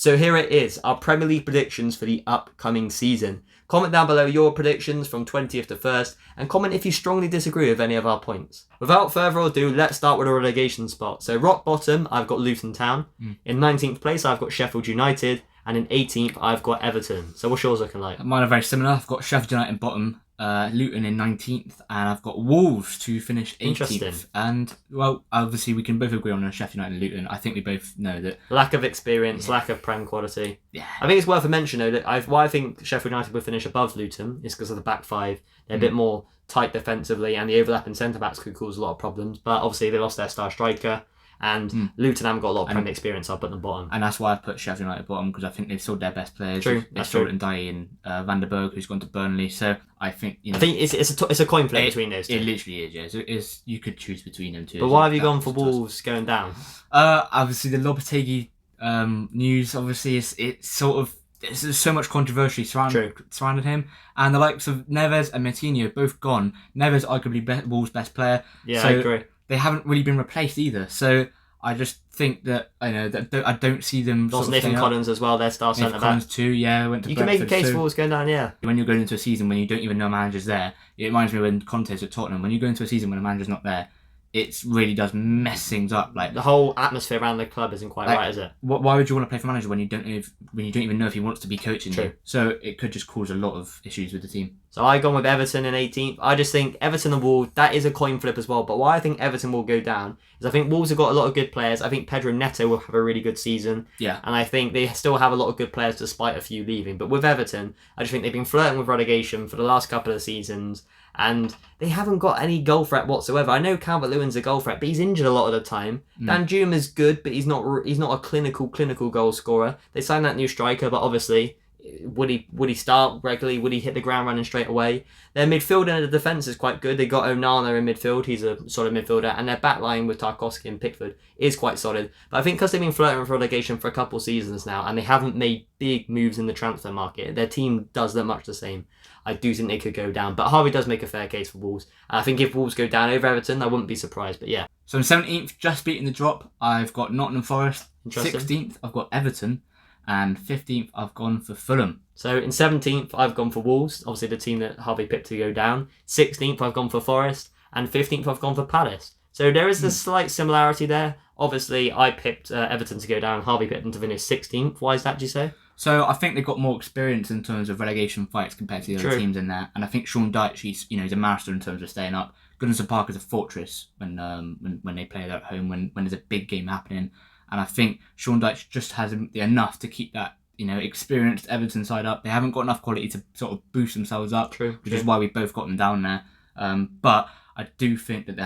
So here it is, our Premier League predictions for the upcoming season. Comment down below your predictions from 20th to 1st, and comment if you strongly disagree with any of our points. Without further ado, let's start with a relegation spot. So rock bottom, I've got Luton Town. In 19th place, I've got Sheffield United. And in 18th, I've got Everton. So what's yours looking like? Mine are very similar. I've got Sheffield United bottom, Luton in 19th, and I've got Wolves to finish 18th. Interesting. And, well, obviously we can both agree on Sheffield United and Luton. I think we both know that... Lack of experience, lack of Prem quality. Yeah. I think it's worth a mention, though, that why I think Sheffield United will finish above Luton is because of the back five. They're a bit more tight defensively, and the overlapping centre-backs could cause a lot of problems. But obviously they lost their star striker. And Luton haven't got a lot of Prem experience. I'll put them bottom. And that's why I've put Sheffield United bottom, because I think they've sold their best players. True, They've sold Ndiaye and Van der Berg, who's gone to Burnley. So I think... I think it's a coin flip between those two. It literally is, yeah. So you could choose between them two. But why have you gone for Wolves going down? Obviously, the Lopetegui news, obviously, it's sort of... There's so much controversy surrounding him. And the likes of Neves and Moutinho both gone. Neves, arguably Wolves' best player. Yeah, so I agree. They haven't really been replaced either. So... I just think that I don't see them. Lost Nathan Collins as well, their star centre back. Collins too, yeah. Went to you can make a case for Wolves going down, yeah. When you're going into a season when you don't even know a manager's there, it reminds me when Conte's at Tottenham. When you go into a season when a manager's not there, it really does mess things up. Like the whole atmosphere around the club isn't quite right, is it? Why would you want to play for a manager when you don't even know if he wants to be coaching you? So it could just cause a lot of issues with the team. So I gone with Everton in 18th. I just think Everton and Wolves, that is a coin flip as well. But why I think Everton will go down is I think Wolves have got a lot of good players. I think Pedro Neto will have a really good season. Yeah. And I think they still have a lot of good players despite a few leaving. But with Everton, I just think they've been flirting with relegation for the last couple of seasons. And they haven't got any goal threat whatsoever. I know Calvert-Lewin's a goal threat, but he's injured a lot of the time. Dan Juma's good, but he's not a clinical goal scorer. They signed that new striker, but obviously, would he start regularly? Would he hit the ground running straight away? Their midfield and the defence is quite good. They got Onana in midfield. He's a solid midfielder. And their back line with Tarkowski and Pickford is quite solid. But I think because they've been flirting with relegation for a couple of seasons now, and they haven't made big moves in the transfer market, their team does look much the same. I do think they could go down. But Harvey does make a fair case for Wolves. And I think if Wolves go down over Everton, I wouldn't be surprised. But yeah. So in 17th, just beating the drop, I've got Nottingham Forest. 16th, I've got Everton. And 15th, I've gone for Fulham. So in 17th, I've gone for Wolves. Obviously the team that Harvey picked to go down. 16th, I've gone for Forest. And 15th, I've gone for Palace. So there is a slight similarity there. Obviously, I picked Everton to go down. Harvey picked them to finish 16th. Why is that, do you say? So I think they've got more experience in terms of relegation fights compared to the other teams in there, and I think Sean Dyche, he's a master in terms of staying up. Goodison Park is a fortress when they play there at home, when there's a big game happening, and I think Sean Dyche just has enough to keep that experienced Everton side up. They haven't got enough quality to sort of boost themselves up, which is why we both got them down there. But I do think that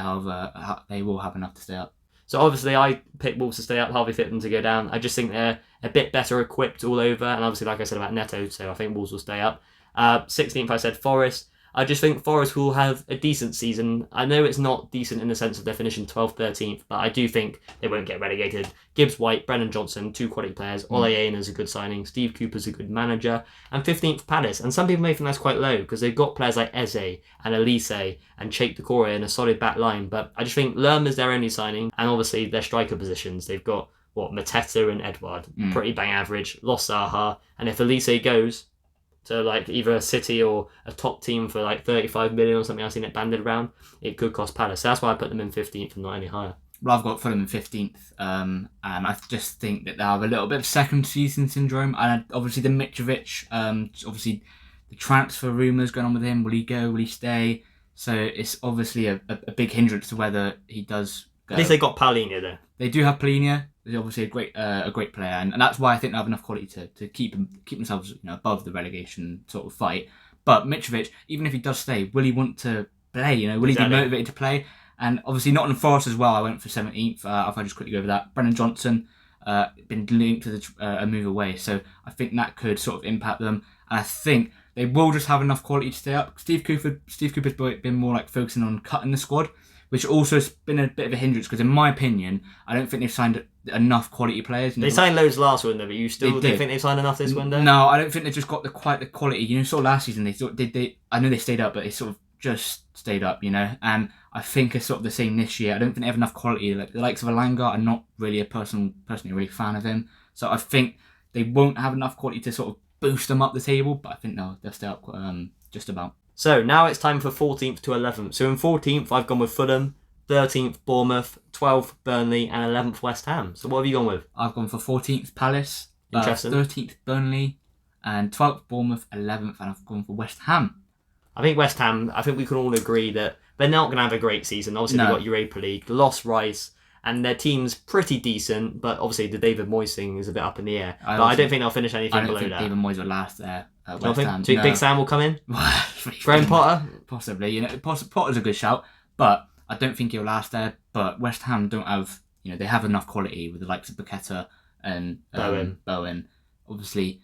they will have enough to stay up. So obviously I picked Wolves to stay up, Harvey picked them to go down. I just think they're a bit better equipped all over, and obviously like I said about Neto, so I think Wolves will stay up. 16th I said Forest. I just think Forest will have a decent season. I know it's not decent in the sense of they're finishing 12th, 13th, but I do think they won't get relegated. Gibbs White, Brennan Johnson, two quality players. Ole Aina's a good signing. Steve Cooper's a good manager. And 15th, Palace. And some people may think that's quite low because they've got players like Eze and Elise and Cheikh Doucouré in a solid back line. But I just think Lerma's their only signing. And obviously their striker positions. They've got, Mateta and Edouard. Pretty bang average. Lost Zaha. And if Elise goes to like either a City or a top team for like 35 million or something, I've seen it banded around, it could cost Palace. So that's why I put them in 15th and not any higher. Well, I've got Fulham in 15th, and I just think that they have a little bit of second season syndrome. And obviously the Mitrovic, obviously the transfer rumours going on with him. Will he go? Will he stay? So it's obviously a big hindrance to whether he does go. At least they got Paulinho though. They do have Paulinho. He's obviously a great player, and that's why I think they have enough quality to keep themselves above the relegation sort of fight. But Mitrovic, even if he does stay, will he want to play? Will he be motivated to play? And obviously Nottingham Forest as well. I went for 17th. If I just quickly go over that, Brennan Johnson been linked to a move away, so I think that could sort of impact them. And I think they will just have enough quality to stay up. Steve Cooper's been more like focusing on cutting the squad, which also has been a bit of a hindrance because, in my opinion, I don't think they've signed enough quality players. They signed loads last window, but you still don't think they've signed enough this window? No, I don't think they've just got quite the quality. Sort of last season, I know they stayed up, but they sort of just stayed up, and I think it's sort of the same this year. I don't think they have enough quality. Like the likes of Alanga, I'm not really personally really fan of him. So I think they won't have enough quality to sort of boost them up the table, but I think they'll stay up just about. So now it's time for 14th to 11th. So in 14th, I've gone with Fulham, 13th, Bournemouth, 12th, Burnley, and 11th, West Ham. So what have you gone with? I've gone for 14th, Palace, Interesting. 13th, Burnley, and 12th, Bournemouth, 11th, and I've gone for West Ham. I think West Ham, I think we can all agree that they're not going to have a great season. Obviously, they've got Europa League, lost Rice, and their team's pretty decent, but obviously the David Moyes thing is a bit up in the air. But I don't think they'll finish anything below that. I don't think David Moyes will last there at West Ham. Do you think Big Sam will come in? Graham Potter? Possibly. Potter's a good shout, but I don't think he'll last there. But West Ham don't have, they have enough quality with the likes of Paqueta and Bowen. Obviously,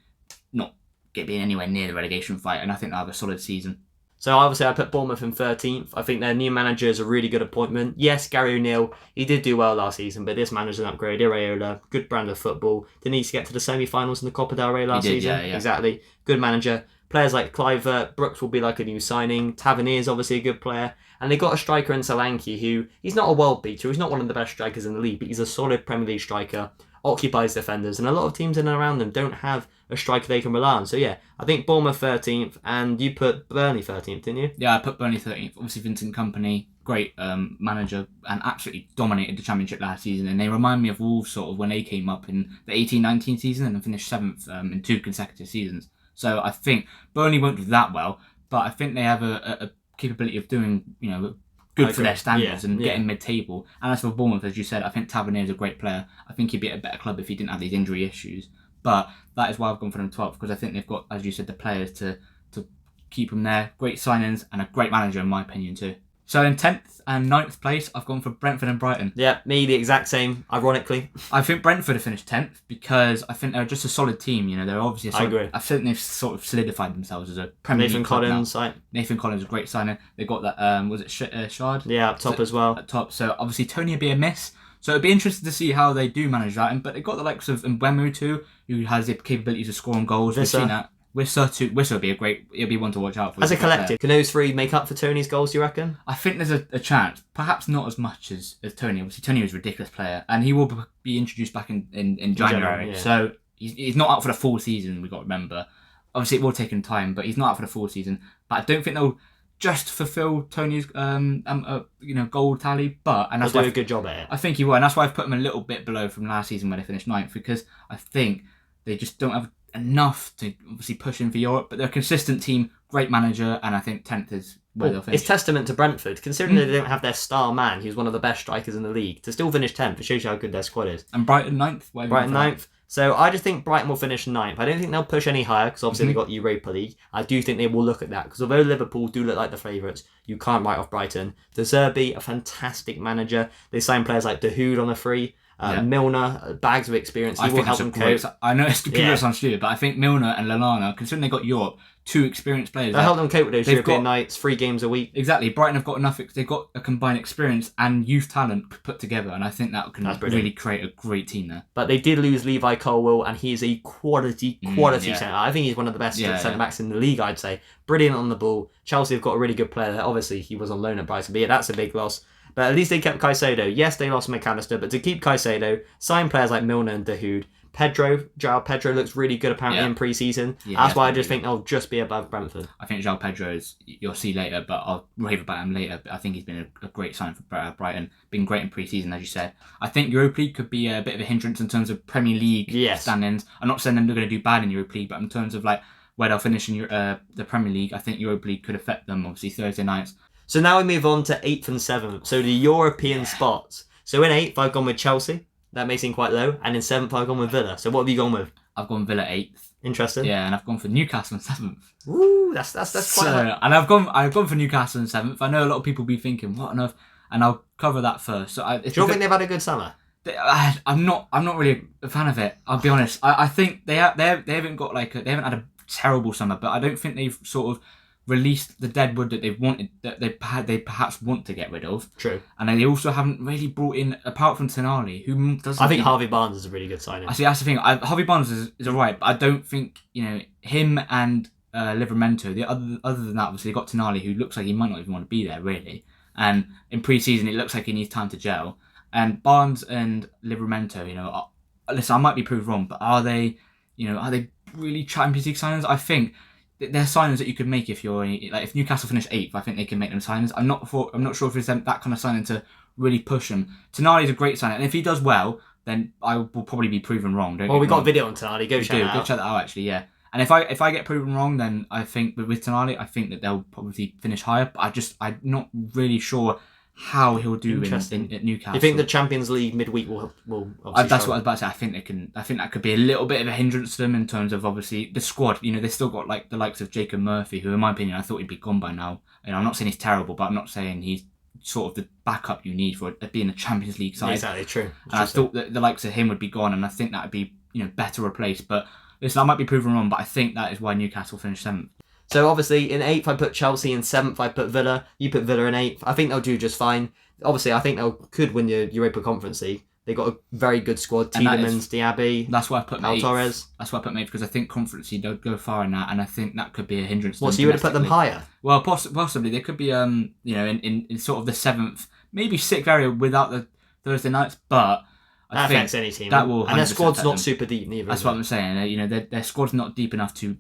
not being anywhere near the relegation fight, and I think they'll have a solid season. So obviously I put Bournemouth in 13th. I think their new manager is a really good appointment. Yes, Gary O'Neill, he did do well last season, but this manager's an upgrade. Iraola, good brand of football. Didn't he get to the semi-finals in the Copa del Rey last season? Yeah. Exactly. Good manager. Players like Clivert, Brooks will be like a new signing. Tavernier's obviously a good player. And they got a striker in Solanke who, he's not a world beater. He's not one of the best strikers in the league, but he's a solid Premier League striker. Occupies defenders, and a lot of teams in and around them don't have a striker they can rely on. So yeah, I think Bournemouth 13th, and you put Burnley 13th, didn't you? Yeah, I put Burnley 13th. Obviously Vincent Kompany, great manager, and absolutely dominated the Championship last season. And they remind me of Wolves sort of when they came up in the 18-19 season and finished 7th in 2 consecutive seasons. So I think Burnley won't do that well, but I think they have a capability of doing, good for their standards and getting mid-table. And as for Bournemouth, as you said, I think Tavernier is a great player. I think he'd be at a better club if he didn't have these injury issues. But that is why I've gone for them 12th, because I think they've got, as you said, the players to keep them there. Great signings and a great manager, in my opinion, too. So in 10th and 9th place, I've gone for Brentford and Brighton. Yeah, me the exact same, ironically. I think Brentford have finished 10th because I think they're just a solid team. They're obviously I agree. I think they've sort of solidified themselves as a Premier League club now. Nathan Collins, a great signing. They got that, was it Shard? Yeah, up top as well. Up top. So obviously Tony would be a miss. So it'd be interesting to see how they do manage that. But they've got the likes of Mbeumo too, who has the capabilities of scoring goals. We've seen that. Wissa would be it'll be one to watch out for. As a collective, can those three make up for Tony's goals, do you reckon? I think there's a chance. Perhaps not as much as Tony. Obviously, Tony was a ridiculous player, and he will be introduced back in January. Yeah. So he's not out for the full season, we've got to remember. Obviously, it will take him time, but he's not out for the full season. But I don't think they'll just fulfil Tony's goal tally, and that's they'll do a good job at it. I think he will, and that's why I've put them a little bit below from last season when they finished 9th, because I think they just don't have enough to obviously push in for Europe, but they're a consistent team, great manager, and I think 10th is where they'll finish. It's testament to Brentford, considering they don't have their star man, who's one of the best strikers in the league, to still finish 10th. It shows you how good their squad is. And Brighton 9th? Brighton 9th. So I just think Brighton will finish 9th. I don't think they'll push any higher, because obviously they've got the Europa League. I do think they will look at that, because although Liverpool do look like the favourites, you can't write off Brighton. De Zerbi, a fantastic manager. They signed players like De Hood on a free. Milner, bags of experience. He will help them cope. I know it sounds stupid, but I think Milner and Lallana, considering they got Europe, 2 experienced players. They'll help them cope with those European nights, 3 games a week. Exactly. Brighton have got enough. They've got a combined experience and youth talent put together, and I think that can really create a great team there. But they did lose Levi Colwill, and he is a quality centre. I think he's one of the best centre backs in the league, I'd say. Brilliant on the ball. Chelsea have got a really good player there. Obviously, he was on loan at Brighton, but that's a big loss. But at least they kept Caicedo. Yes, they lost McAllister, but to keep Caicedo, sign players like Milner and De Hood. João Pedro looks really good apparently in pre-season. That's why I just think they'll just be above Brentford. I think João Pedro you'll see later, but I'll rave about him later. I think he's been a great sign for Brighton. Been great in pre-season, as you said. I think Europa League could be a bit of a hindrance in terms of Premier League standings. I'm not saying they're going to do bad in Europa League, but in terms of where they'll finish in the Premier League, I think Europa League could affect them, obviously, Thursday nights. So now we move on to 8th and 7th. So the European spots. So in 8th, I've gone with Chelsea. That may seem quite low. And in 7th, I've gone with Villa. So what have you gone with? I've gone Villa 8th. Interesting. Yeah, and I've gone for Newcastle in 7th. Ooh, that's quite high. And I've gone for Newcastle in 7th. I know a lot of people be thinking, what on earth? And I'll cover that first. So do you think they've had a good summer? I'm not really a fan of it. I'll be honest. I think they haven't had a terrible summer, but I don't think they've sort of released the deadwood that they've wanted, that they perhaps want to get rid of. True. And they also haven't really brought in, apart from Tonali, who doesn't... I think Harvey Barnes is a really good signing. I see, that's the thing. Harvey Barnes is alright, but I don't think, him and Livramento, other than that, obviously, they got Tonali, who looks like he might not even want to be there, really. And in pre-season, it looks like he needs time to gel. And Barnes and Livramento, listen, I might be proved wrong, but are they are they really Champions League signings? I think they're signings that you could make if you're like if Newcastle finish 8th. I think they can make them signings. I'm not sure if it's that kind of signing to really push them. Tonali's a great signing, and if he does well, then I will probably be proven wrong. Well, we got a video on Tonali. Go check that out. Go check that out, actually, yeah. And if I get proven wrong, then I think with Tonali, I think that they'll probably finish higher. But I'm not really sure how he'll do at Newcastle. You think the Champions League midweek will obviously that's what I was about to say. I think that could be a little bit of a hindrance to them in terms of obviously the squad. They've still got like the likes of Jacob Murphy, who in my opinion I thought he'd be gone by now. I'm not saying he's terrible, but I'm not saying he's sort of the backup you need for being a Champions League side. Exactly, true. And I thought that the likes of him would be gone, and I think that would be better replaced. But listen, I might be proven wrong, but I think that is why Newcastle finished 7th. So obviously in 8th I put Chelsea, in 7th I put Villa. You put Villa in 8th. I think they'll do just fine. Obviously I think they could win the Europa Conference League. They've got a very good squad. Tielemans, Diaby, that's why I put Pau Torres. That's why I put 8th, because I think Conference League don't go far in that, and I think that could be a hindrance. What, so you would have put them higher? Well, possibly they could be in sort of the 7th, maybe 6th area without the Thursday nights, but that affects any team. That will, and their squad's not super deep neither. That's what I'm saying. Their squad's not deep enough to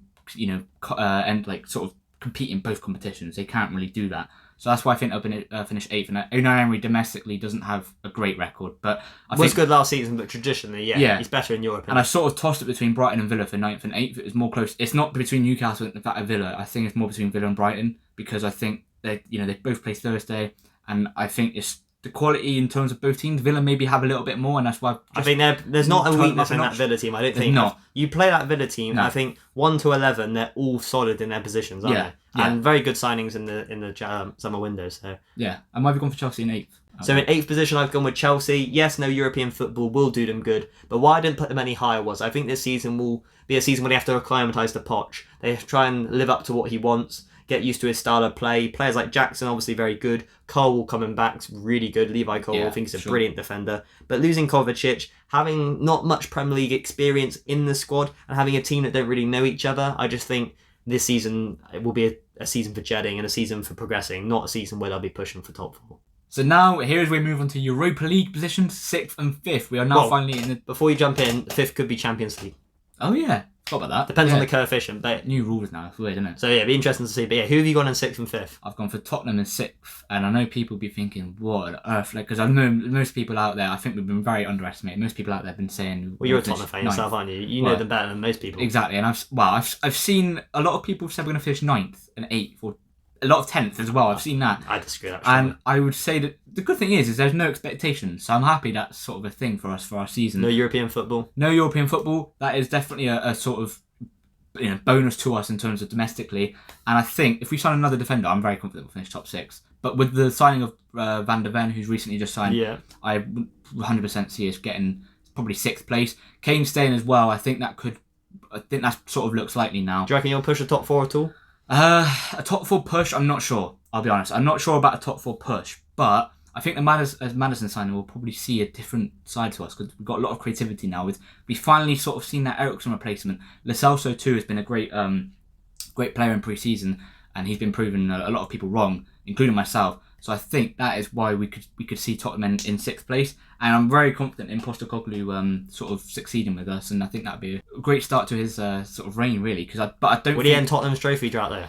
and like sort of compete in both competitions. They can't really do that. So that's why I think they'll finish 8th. And Unai Emery domestically doesn't have a great record, but I think was good last season. But traditionally, he's better in Europe. And I sort of tossed it between Brighton and Villa for 9th and 8th. It was more close. It's not between Newcastle and that of Villa. I think it's more between Villa and Brighton, because I think they both play Thursday, and I think it's the quality in terms of both teams. Villa maybe have a little bit more, and that's why I think there's not a weakness in that Villa team. I don't think not. You play that Villa team. No. I think 1 to 11, they're all solid in their positions, aren't they? Yeah. And very good signings in the summer window. So yeah, and why have you gone for Chelsea in 8th? So in 8th position, I've gone with Chelsea. Yes, no European football will do them good, but why I didn't put them any higher was I think this season will be a season where they have to acclimatise to Poch. They try and live up to what he wants, get used to his style of play. Players like Jackson, obviously very good. Cole coming back, really good. Levi Cole, I think he's a brilliant defender. But losing Kovacic, having not much Premier League experience in the squad, and having a team that don't really know each other, I just think this season it will be a season for jetting and a season for progressing, not a season where they'll be pushing for top 4. So now, here as we move on to Europa League positions, 6th and 5th. We are now finally in the... Before you jump in, 5th could be Champions League. Oh, yeah. Forgot about that. Depends on the coefficient. But new rules now. It's weird, isn't it? So, yeah, it'd be interesting to see. But, yeah, who have you gone in 6th and 5th? I've gone for Tottenham in 6th. And I know people will be thinking, what on earth? Because I know most people out there, I think we've been very underestimated. Most people out there have been saying... Well, you're a Tottenham fan yourself, aren't you? You know them better than most people. Exactly. And I've seen a lot of people said we're going to finish 9th and 8th, or a lot of 10th as well. I've seen that. I disagree, actually. And I would say that the good thing is there's no expectations. So I'm happy that's sort of a thing for us for our season. No European football. No European football. That is definitely a sort of bonus to us in terms of domestically. And I think if we sign another defender, I'm very confident we'll finish top 6. But with the signing of Van der Ven, who's recently just signed, I 100% see us getting probably 6th place. Kane staying as well. I think that sort of looks likely now. Do you reckon you'll push a top 4 at all? A top 4 push, I'm not sure. I'll be honest. I'm not sure about a top 4 push. But I think the Maddison signing will probably see a different side to us, because we've got a lot of creativity now. We've finally sort of seen that Eriksen replacement. Lo Celso too has been a great player in pre-season, and he's been proving a lot of people wrong, including myself. So I think that is why we could see Tottenham in 6th place, and I'm very confident in Postecoglou sort of succeeding with us, and I think that'd be a great start to his sort of reign, really. But I don't. Would he end Tottenham's trophy drought there?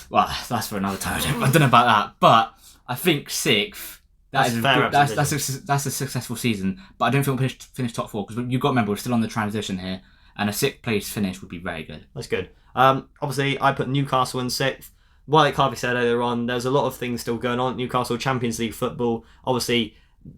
Well, that's for another time. I don't know about that, but I think 6th. That's a successful season, but I don't think we'll finish top 4, because you've got to remember we're still on the transition here, and a 6th place finish would be very good. That's good. Obviously, I put Newcastle in 6th. Like Harvey said earlier on, there's a lot of things still going on. Newcastle Champions League football. Obviously,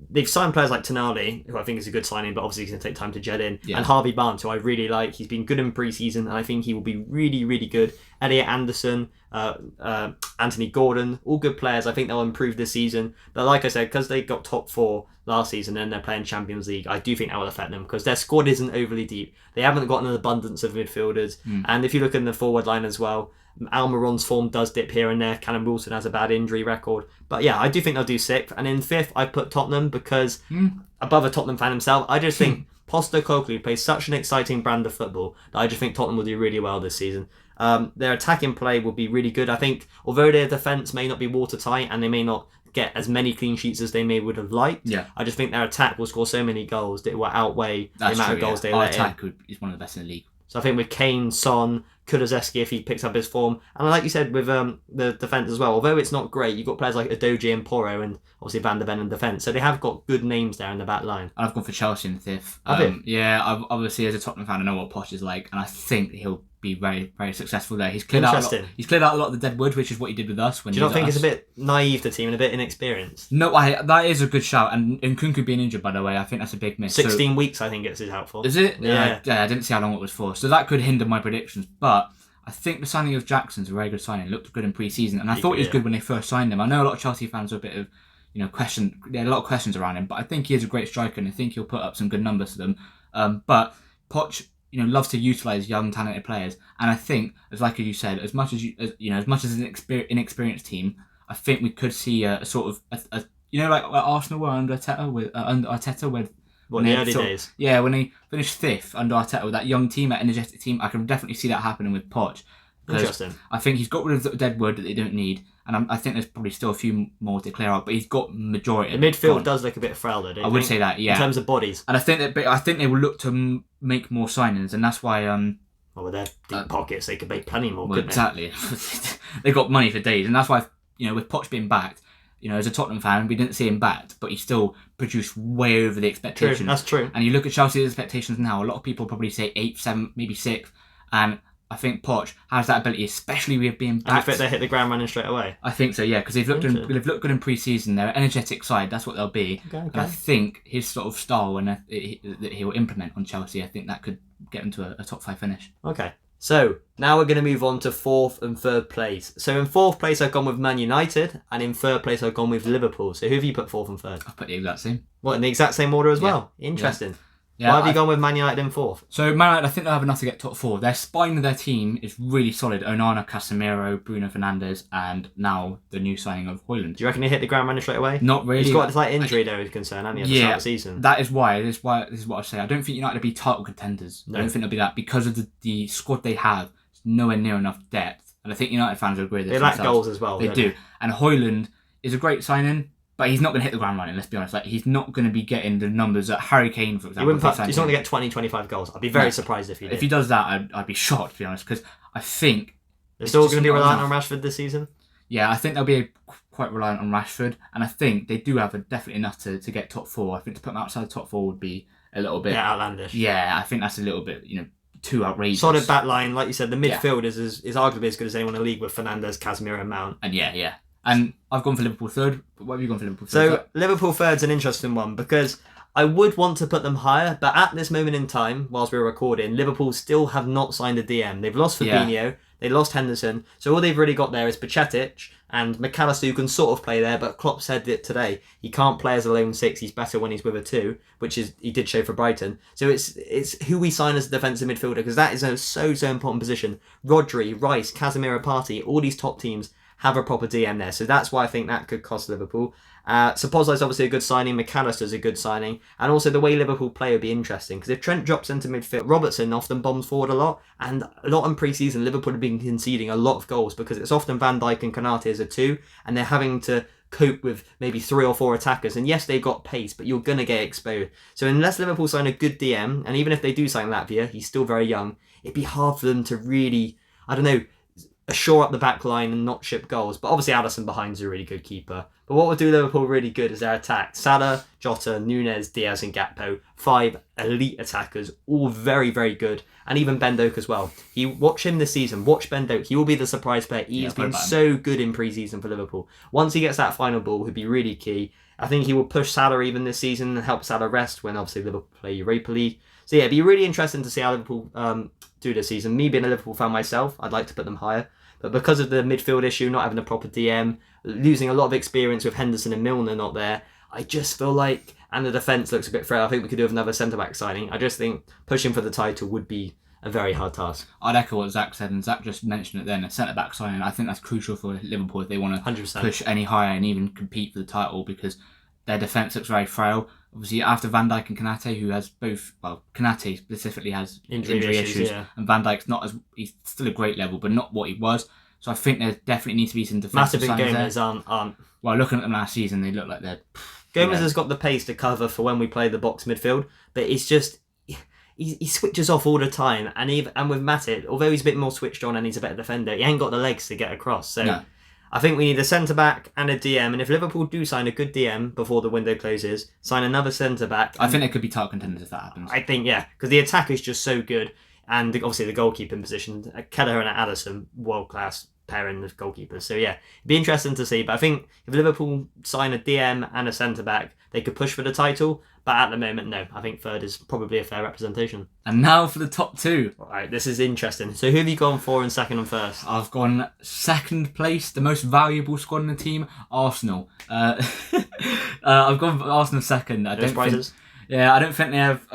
they've signed players like Tonali, who I think is a good signing, but obviously he's going to take time to jet in. Yeah. And Harvey Barnes, who I really like. He's been good in pre-season, and I think he will be really, really good. Elliot Anderson, Anthony Gordon, all good players. I think they'll improve this season. But like I said, because they got top 4 last season and they're playing Champions League, I do think that will affect them, because their squad isn't overly deep. They haven't got an abundance of midfielders. And if you look in the forward line as well, Almiron's form does dip here and there. Callum Wilson has a bad injury record. But yeah, I do think they'll do 6th. And in 5th, I put Tottenham, because above a Tottenham fan himself, I just think Postecoglou plays such an exciting brand of football that I just think Tottenham will do really well this season. Their attacking play will be really good. I think although their defence may not be watertight and they may not get as many clean sheets as they would have liked, I just think their attack will score so many goals that it will outweigh the amount of goals they let in. Our attack is one of the best in the league. So I think with Kane, Son, Kulusevski if he picks up his form, and like you said with the defence as well, although it's not great, you've got players like Adoji and Porro and obviously Van der Ven in defence, so they have got good names there in the back line. I've gone for Chelsea in fifth. Have you? Yeah, obviously as a Tottenham fan I know what Poch is like, and I think he'll be very, very successful there. He's cleared out a lot of the dead wood, which is what he did with us. Do you not think it's a bit naive, the team, and a bit inexperienced? No, that is a good shout. And Nkunku being injured, by the way, I think that's a big miss. 16 weeks, I think it's out for. Is it? Yeah. I didn't see how long it was for. So that could hinder my predictions. But I think the signing of Jackson's a very good signing. Looked good in pre-season. And I thought he was good when they first signed him. I know a lot of Chelsea fans are a bit of, there are a lot of questions around him. But I think he is a great striker and I think he'll put up some good numbers for them. But Poch, loves to utilise young, talented players, and I think, like you said, as much as an inexperienced team, I think we could see a sort of like Arsenal were under Arteta with in the early days. Yeah, when they finished fifth under Arteta with that young team, that energetic team, I can definitely see that happening with Poch. Interesting. I think he's got rid of the dead wood that they don't need, and I think there's probably still a few more to clear out, but he's got majority. The midfield does look a bit frail, though. I would say that, yeah. In terms of bodies, and I think they will look to make more signings, and that's why. Well, with their deep pockets, they could make plenty more. Well, exactly. They got money for days, and that's why with Poch being backed. As a Tottenham fan, we didn't see him backed, but he still produced way over the expectations. True, that's true. And you look at Chelsea's expectations now, a lot of people probably say 8th, 7th, maybe 6th, and I think Poch has that ability, especially with being backed. And you think they hit the ground running straight away? I think so, yeah, because they've looked good in pre-season. They're an energetic side, that's what they'll be. Okay. And I think his sort of style that he will implement on Chelsea, I think that could get him to a top 5 finish. Okay. So, now we're going to move on to 4th and 3rd place. So, in 4th place, I've gone with Man United, and in 3rd place, I've gone with Liverpool. So, who have you put 4th and 3rd? I've put the exact same. What, in the exact same order as well? Interesting. Yeah. Why have you gone with Man United in 4th? So, Man United, I think they'll have enough to get top 4. Their spine of their team is really solid. Onana, Casemiro, Bruno Fernandes, and now the new signing of Højlund. Do you reckon he hit the ground running straight away? Not really. He's got a slight injury, though, is concerned, hasn't he, at the start of the season? That is why. This is what I say. I don't think United will be title contenders. No. I don't think they'll be that because of the squad they have. Nowhere near enough depth, and I think United fans will agree with this. They lack goals as well. They do. And Højlund is a great signing, but he's not going to hit the ground running, let's be honest. He's not going to be getting the numbers that Harry Kane, for example. He's not going to get 20, 25 goals. I'd be very surprised if he did. If he does that, I'd be shocked, to be honest, because I think... They're still going to be reliant on Rashford this season? Yeah, I think they'll be quite reliant on Rashford, and I think they do have definitely enough to get top 4. I think to put them outside the top 4 would be a little bit... Yeah, outlandish. Yeah, I think that's a little bit, too outrageous. Solid back line, like you said, the midfield is arguably as good as anyone in the league with Fernandes, Casemiro and Mount. And yeah. And I've gone for Liverpool 3rd, but what have you gone for Liverpool 3rd? So, Liverpool 3rd's an interesting one because I would want to put them higher, but at this moment in time, whilst we're recording, Liverpool still have not signed a DM. They've lost Fabinho, they lost Henderson, so all they've really got there is Pochettino and McAllister, who can sort of play there, but Klopp said it today. He can't play as a lone 6, he's better when he's with a 2, which is he did show for Brighton. So it's who we sign as a defensive midfielder, because that is a so important position. Rodri, Rice, Casemiro, Partey, all these top teams have a proper DM there. So that's why I think that could cost Liverpool. Szoboszlai is obviously a good signing. McAllister's a good signing. And also the way Liverpool play would be interesting. Because if Trent drops into midfield, Robertson often bombs forward a lot. And a lot in pre-season, Liverpool have been conceding a lot of goals because it's often Van Dijk and Konate as a 2. And they're having to cope with maybe 3 or 4 attackers. And yes, they've got pace, but you're going to get exposed. So unless Liverpool sign a good DM, and even if they do sign Latvia, he's still very young, it'd be hard for them to really, shore up the back line and not ship goals. But obviously Alisson behind's a really good keeper. But what would do Liverpool really good is their attack. Salah, Jota, Nunez, Diaz and Gakpo. 5 elite attackers, all very, very good. And even Ben Doak as well. Watch him this season. Watch Ben Doak. He will be the surprise player. He's been so good in pre-season for Liverpool. Once he gets that final ball, he'll be really key. I think he will push Salah even this season and help Salah rest when obviously Liverpool play Europa League. So yeah, it'd be really interesting to see how Liverpool do this season. Me being a Liverpool fan myself, I'd like to put them higher. But because of the midfield issue, not having a proper DM, losing a lot of experience with Henderson and Milner not there, I just feel like, and the defence looks a bit frail, I think we could do with another centre-back signing. I just think pushing for the title would be a very hard task. I'd echo what Zach said, and Zach just mentioned it then, a centre-back signing. I think that's crucial for Liverpool if they want to 100%. Push any higher and even compete for the title, because their defence looks very frail. Obviously, after Van Dijk and Konate, who has both, Konate specifically has injury issues, and Van Dijk's he's still a great level, but not what he was. So I think there definitely needs to be some defensive Matip and signings there. Gomez aren't. Well, looking at them last season, they look like they're... Gomez has got the pace to cover for when we play the box midfield, but it's just... he switches off all the time, and with Matip, although he's a bit more switched on and he's a better defender, he ain't got the legs to get across. So No. I think we need a centre back and a DM, and if Liverpool do sign a good DM before the window closes, sign another centre back. I think they could be title contenders if that happens. I think because the attack is just so good, and obviously the goalkeeping position, Kelleher and Alisson, world class pairing of goalkeepers. So it'd be interesting to see. But I think if Liverpool sign a DM and a centre back, they could push for the title. But at the moment, no. I think third is probably a fair representation. And now for the top two. All right, this is interesting. So who have you gone for in second and first? I've gone second place, the most valuable squad in the team, Arsenal. I've gone for Arsenal second. No surprises. I don't think they have.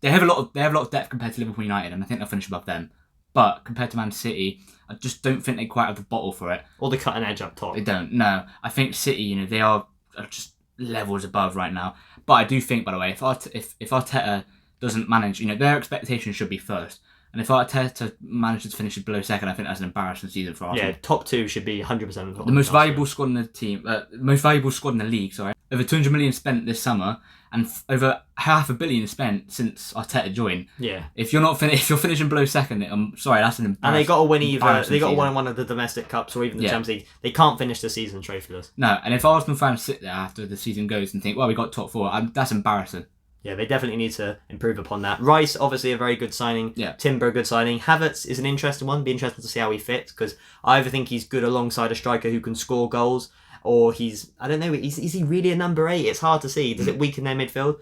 They have a lot of depth compared to Liverpool United, and I think they'll finish above them. But compared to Man City, I just don't think they quite have the bottle for it. Or the cutting edge up top. They don't. No, I think City, they are just levels above right now. But I do think, by the way, if Arteta doesn't manage, their expectations should be first. And if Arteta manages to finish below second, I think that's an embarrassing season for Arsenal. Yeah, top two should be 100%. The most valuable squad in the team, most valuable squad in the league. Sorry, over 200 million spent this summer, and over $500 million spent since Arteta joined. Yeah. If you're finishing below second, I'm sorry, that's an embarrassing. And they got to win they got to win one of the domestic cups or even the Champions League. They can't finish the season trophyless. No, and if Arsenal fans sit there after the season goes and think, well, we got top four, that's embarrassing. Yeah, they definitely need to improve upon that. Rice, obviously a very good signing. Yeah. Timber, a good signing. Havertz is an interesting one. Be interesting to see how he fits, because I either think he's good alongside a striker who can score goals, or I don't know, is he really a number 8? It's hard to see. Does it weaken their midfield?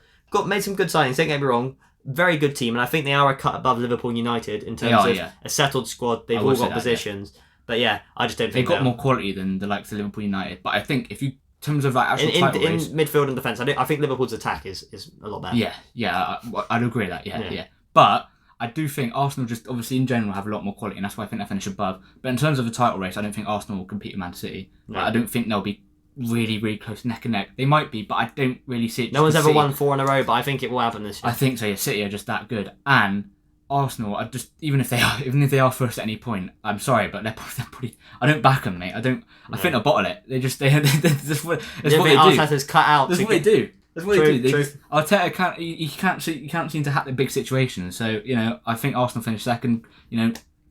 Made some good signings, don't get me wrong. Very good team, and I think they are a cut above Liverpool United in terms of a settled squad. They've all got positions. Yeah. But I just don't think they've got more quality than the likes of Liverpool United. But I think if you, in terms of like actual title race, in midfield and defence, I think Liverpool's attack is a lot better. Yeah, I'd agree with that. Yeah. But I do think Arsenal just obviously in general have a lot more quality, and that's why I think they finish above. But in terms of the title race, I don't think Arsenal will compete with Man City. No. I don't think they'll be really, really close neck and neck. They might be, but I don't really see it. No one's ever won 4 in a row, but I think it will happen this year. I think so. Yeah, City are just that good, and Arsenal are just even if they are first at any point. I'm sorry, but they're pretty. I don't back them, mate. I don't. I think they'll bottle it. They just that's what they do. Arteta's cut out. That's what they do. That's what they do. Arteta can't seem to hack the big situations. So I think Arsenal finish second.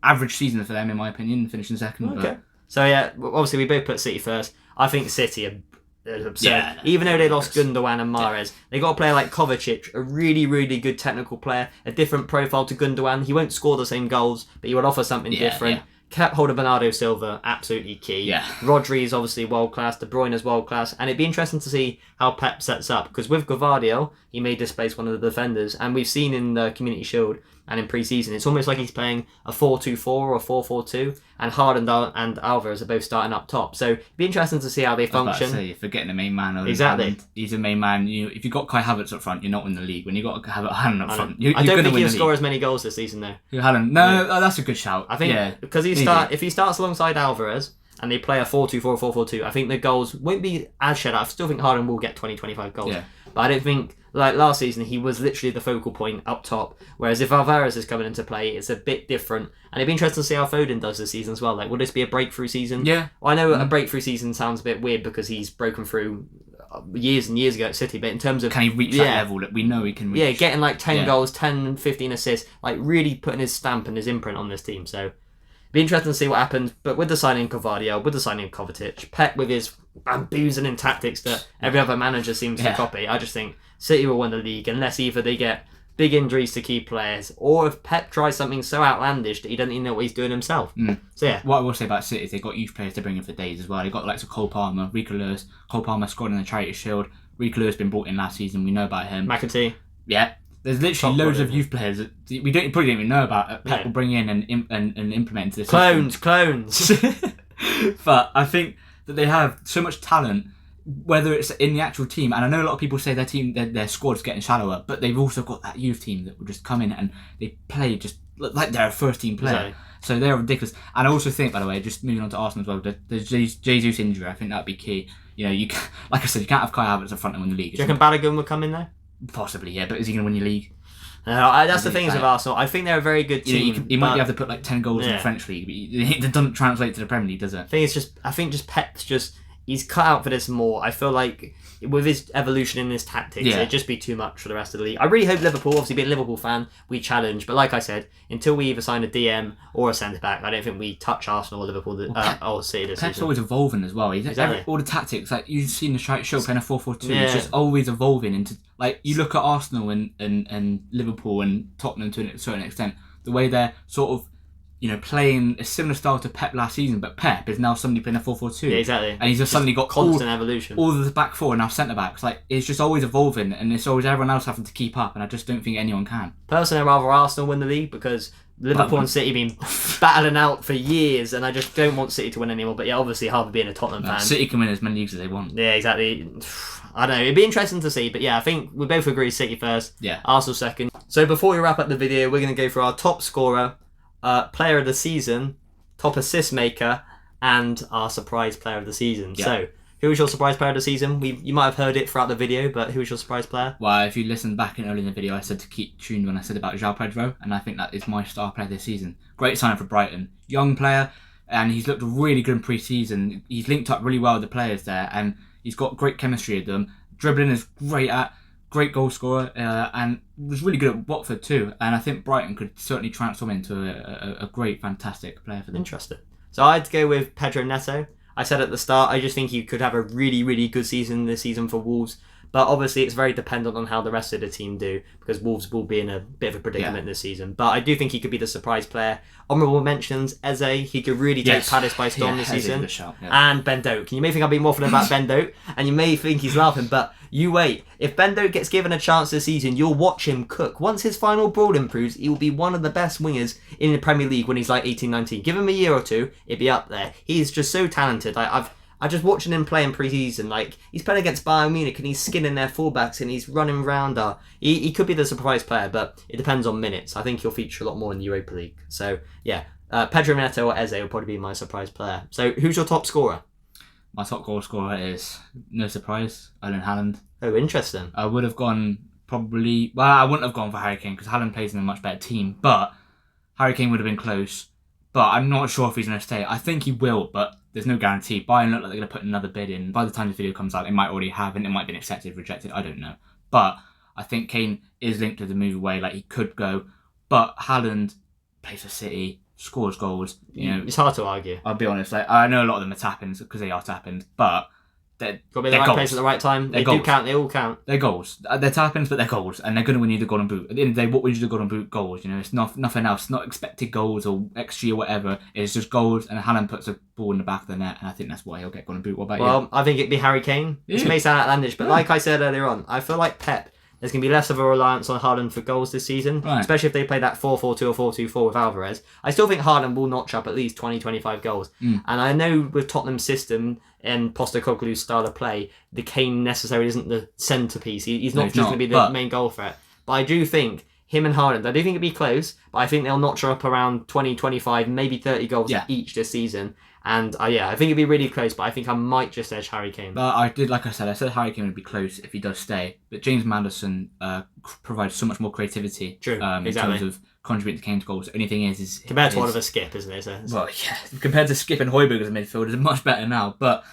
Average season for them in my opinion, finishing second. Okay. But... So obviously we both put City first. I think City are absurd. Yeah, even though they lost Gundogan and Mahrez, they got a player like Kovacic, a really, really good technical player, a different profile to Gundogan. He won't score the same goals, but he will offer something different. Kept hold of Bernardo Silva, absolutely key. Yeah. Rodri is obviously world class. De Bruyne is world class, and it'd be interesting to see how Pep sets up, because with Gvardiol, he may displace one of the defenders, and we've seen in the Community Shield and in pre-season, it's almost like he's playing a 4-2-4 or a 4-4-2, and Haaland and Alvarez are both starting up top. So it'd be interesting to see how they function. I was about to say, you're forgetting the main man. Exactly. He's a main man. If you've got Kai Havertz up front, you're not winning the league. When you've got Haaland up front, you're I don't think he'll score score as many goals this season, though. Haaland? No, that's a good shout. I think because if he starts alongside Alvarez and they play a 4-2-4, 4-4-2, I think the goals won't be as shed out. I still think Haaland will get 20-25 goals. Yeah. But I don't think, like last season, he was literally the focal point up top. Whereas if Alvarez is coming into play, it's a bit different. And it'd be interesting to see how Foden does this season as well. Like, will this be a breakthrough season? Yeah. Well, I know a breakthrough season sounds a bit weird because he's broken through years and years ago at City. But in terms of... Can he reach that level that we know he can reach? Yeah, getting like 10 goals, 10, 15 assists. Like, really putting his stamp and his imprint on this team. So... be interesting to see what happens, but with the signing of Gvardiol, with the signing of Kovacic, Pep with his bamboozling tactics that every other manager seems to copy, I just think City will win the league unless either they get big injuries to key players, or if Pep tries something so outlandish that he doesn't even know what he's doing himself. So what I will say about City is they've got youth players to bring in for days as well. They've got the likes of Cole Palmer, Rico Lewis. Cole Palmer scored in the Charity Shield. Rico Lewis been brought in last season. We know about him. McAtee. Yeah. There's literally loads of youth players that we probably don't even know about. Pep will bring in and implement into this. Clones. But I think that they have so much talent, whether it's in the actual team, and I know a lot of people say their team, their squad's getting shallower, but they've also got that youth team that will just come in and they play just like they're a first team player. Exactly. So they're ridiculous. And I also think, by the way, just moving on to Arsenal as well, the Jesus injury, I think that'd be key. You can, like I said, you can't have Kai Havertz up front and win the league. Do you reckon Balogun will come in there? Possibly, yeah, but is he going to win your league? No, that's the thing with Arsenal. I think they're a very good team. He might be able to put like 10 goals in the French league, but it doesn't translate to the Premier League, does it? I think Pep's he's cut out for this more. I feel like with his evolution in his tactics, Yeah. it'd just be too much for the rest of the league. I really hope Liverpool, obviously being a Liverpool fan, we challenge. But like I said, until we either sign a DM or a centre back, I don't think we touch Arsenal or Liverpool or City this Pep's season. always evolving as well. Exactly. All the tactics, like you've seen the show playing a 4-4-2. Yeah. It's just always evolving into, like, you look at Arsenal and Liverpool and Tottenham to a certain extent, the way they're sort of, you know, playing a similar style to Pep last season, but Pep is now suddenly playing a 4-4-2. Yeah, exactly. And he's just suddenly got constant evolution. All of the back four are now centre backs. Like, it's just always evolving, and it's always everyone else having to keep up, and I just don't think anyone can. Personally, I'd rather Arsenal win the league because Liverpool and City have been battling out for years, and I just don't want City to win anymore. But yeah, obviously, Harvey being a Tottenham fan. City can win as many leagues as they want. Yeah, exactly. I don't know. It'd be interesting to see, but yeah, I think we both agree City first, Yeah. Arsenal second. So before we wrap up the video, we're going to go for our top scorer, player of the season, top assist maker, and our surprise player of the season. Yeah. So, who was your surprise player of the season? You might have heard it throughout the video, but who was your surprise player? Well, if you listened back early in the video, I said to keep tuned when I said about João Pedro, and I think that is my star player this season. Great signing for Brighton. Young player, and he's looked really good in pre-season. He's linked up really well with the players there, and he's got great chemistry with them. Dribbling is great goal scorer, and was really good at Watford too. And I think Brighton could certainly transform into a great, fantastic player for them. Interesting. So I'd go with Pedro Neto. I said at the start, I just think he could have a really, really good season this season for Wolves. But obviously, it's very dependent on how the rest of the team do, because Wolves will be in a bit of a predicament this season. But I do think he could be the surprise player. Honourable mentions, Eze. He could really take Palace by storm this season. Good shout, And Ben Doak. You may think I've been waffling about Ben Doak, and you may think he's laughing, but you wait. If Ben Doak gets given a chance this season, you'll watch him cook. Once his final ball improves, he will be one of the best wingers in the Premier League when he's like 18, 19. Give him a year or two, it'd be up there. He's just so talented. I just watching him play in pre-season, like, he's playing against Bayern Munich and he's skinning their fullbacks and he's running around. He could be the surprise player, but it depends on minutes. I think he'll feature a lot more in the Europa League. So, yeah, Pedro Neto or Eze will probably be my surprise player. So, who's your top scorer? My top goal scorer is, no surprise, Erling Haaland. Oh, interesting. I would have gone probably... Well, I wouldn't have gone for Harry Kane because Haaland plays in a much better team, but Harry Kane would have been close. But I'm not sure if he's going to stay. I think he will, but there's no guarantee. Bayern look like they're going to put another bid in. By the time this video comes out, they might already have, and it might have been accepted, rejected, I don't know. But I think Kane is linked to the move away, like he could go. But Haaland plays for City, scores goals. You know, it's hard to argue. I'll be honest, like, I know a lot of them are tap-ins because they are tap-ins, but they're Got to be in the right goals. place at the right time. They They're do goals. count. They all count. They're goals. They're tap-ins, but they're goals, and they're going to win you the Golden Boot. At the end of the day, what wins you the Golden Boot? Goals. You know, it's nothing else. It's not expected goals or XG or whatever. It's just goals, and Haaland puts a ball in the back of the net, and I think that's why he'll get Golden Boot. What about you? Well, I think it'd be Harry Kane. This Yeah. may sound outlandish, but like I said earlier on, I feel like Pep, there's going to be less of a reliance on Haaland for goals this season, Right. especially if they play that 4-4-2 or 4-2-4 with Alvarez. I still think Haaland will notch up at least 20, 25 goals. And I know with Tottenham's system and Postecoglou's style of play, the Kane necessarily isn't the centrepiece. He's not just going to be the main goal threat. But I do think him and Haaland, I do think it'd be close, but I think they'll notch her up around 20, 25, maybe 30 goals each this season. And I think it'd be really close, but I think I might just edge Harry Kane. But I did, like I said Harry Kane would be close if he does stay. But James Maddison provides so much more creativity in terms of contributing to Kane's goals. The only thing is compared to Oliver Skip, isn't it? So well, yeah, compared to Skip and Højbjerg as a midfielder, is much better now. But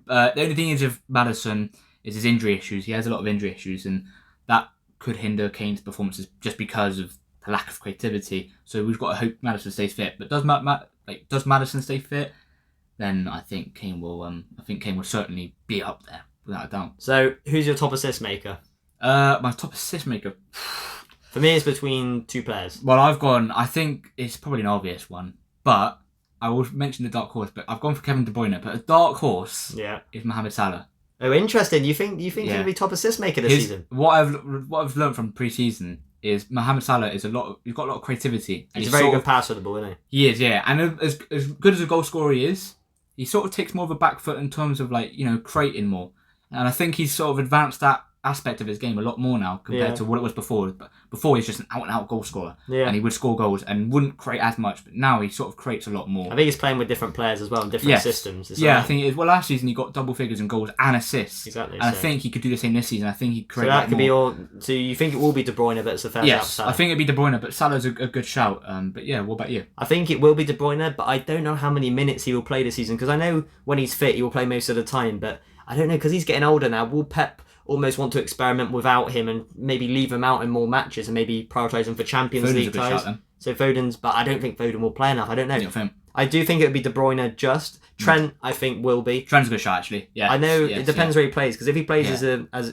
the only thing is with Maddison is his injury issues. He has a lot of injury issues, and that could hinder Kane's performances just because of the lack of creativity. So we've got to hope Maddison stays fit. But does Maddison stay fit? Then I think Kane will. I think Kane will certainly be up there without a doubt. So who's your top assist maker? My top assist maker. For me, it's between two players. Well, I've gone. I think it's probably an obvious one, but I will mention the dark horse. But I've gone for Kevin De Bruyne. But a dark horse is Mohamed Salah. Oh, interesting. You think he'll be top assist maker this season? What I've learned from pre-season is Mohamed Salah is he's got a lot of creativity. And He's a very good passer of the ball, isn't he? He is, yeah. And as good as a goal scorer he is, he sort of takes more of a back foot in terms of creating more. And I think he's sort of advanced that aspect of his game a lot more now compared to what it was before. But before he was just an out and out goal scorer, and he would score goals and wouldn't create as much. But now he sort of creates a lot more. I think he's playing with different players as well and different systems. I think it is. Well, last season he got double figures in goals and assists. Exactly. And I think he could do the same this season. I think he'd create. So that could be your. So you think it will be De Bruyne, but it's a fair shout. Yes, I think it'd be De Bruyne, but Salah's a good shout. But yeah, what about you? I think it will be De Bruyne, but I don't know how many minutes he will play this season because I know when he's fit he will play most of the time, but I don't know because he's getting older now. Will Pep almost want to experiment without him and maybe leave him out in more matches and maybe prioritise him for Champions Foden's a League good ties. shout, then. So Foden's, but I don't think Foden will play enough. I don't know. You don't think? I do think it would be De Bruyne just. Trent, I think, will be. Trent's a good shot, actually. Yeah. I know Yes, it depends where he plays, because if he plays Yeah. as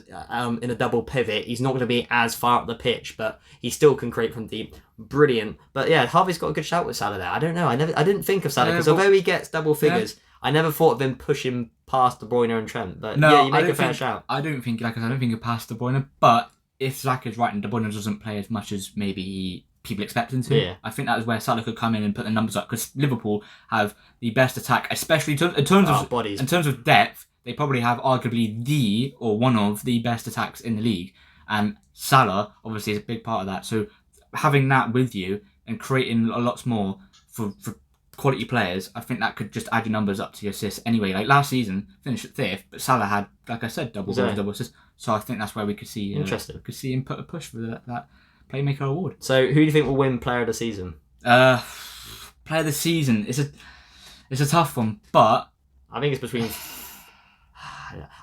in a double pivot, he's not going to be as far up the pitch, but he still can create from deep. Brilliant. But yeah, Harvey's got a good shout with Salah there. I don't know. I didn't think of Salah, because although he gets double figures, I never thought of him pushing past De Bruyne and Trent. But No, yeah, you make I a don't fair think- shout. I don't think, like I said, I don't think he'll pass De Bruyne. But if Saka's right and De Bruyne doesn't play as much as maybe people expect him to, Yeah. I think that is where Salah could come in and put the numbers up, because Liverpool have the best attack, especially in terms of Bodies. in terms of depth. They probably have arguably one of the best attacks in the league, and Salah obviously is a big part of that. So having that with you and creating a lot more for quality players, I think that could just add your numbers up to your assists anyway. Like last season, finished at 5th, but Salah had, like I said, double goals, double assists. So I think that's where we could see Interesting. see him put a push for that Playmaker award. So who do you think will win Player of the Season? Player of the season, it's a tough one, but I think it's between.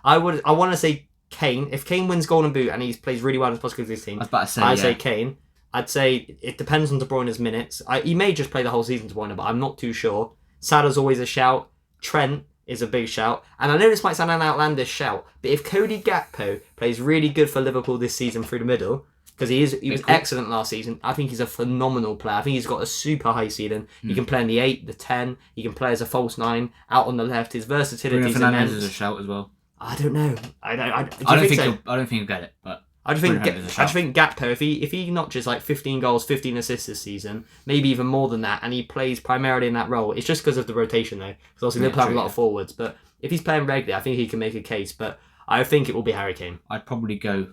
I want to say Kane. If Kane wins Golden Boot and he plays really well in his Pochettino's team, I was about to say, I'd say Kane. I'd say it depends on De Bruyne's minutes. He may just play the whole season, De Bruyne, but I'm not too sure. Salah's always a shout. Trent is a big shout. And I know this might sound an outlandish shout, but if Cody Gakpo plays really good for Liverpool this season through the middle, because he was excellent last season, I think he's a phenomenal player. I think he's got a super high ceiling. He can play in the 8, the 10. He can play as a false 9, out on the left. His versatility is Bruno Fernandes immense. is a shout as well. I don't know. I don't think he'll get it, but I just think Gakpo, if he notches like 15 goals, 15 assists this season, maybe even more than that, and he plays primarily in that role, it's just because of the rotation though. Because obviously Liverpool have a lot of forwards, but if he's playing regularly, I think he can make a case. But I think it will be Harry Kane. I'd probably go.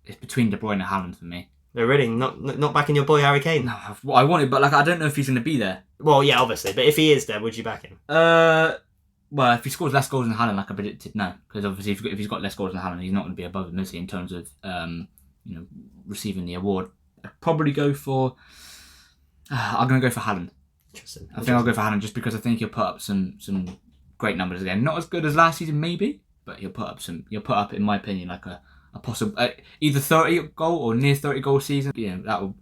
It's between De Bruyne and Haaland for me. No, really, not backing your boy Harry Kane. No, I wanted, but I don't know if he's going to be there. Well, yeah, obviously, but if he is there, would you back him? Well, if he scores less goals than Haaland, like I predicted, no, because obviously if he's got less goals than Haaland, he's not going to be above him, is he, in terms of receiving the award. I'd probably go for. I'm going to go for Haaland. Interesting. I think I'll go for Haaland just because I think he'll put up some great numbers again. Not as good as last season, maybe, but he'll put up, in my opinion, like a possible either 30 goal or near 30 goal season. That will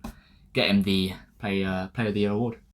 get him the Player of the Year award.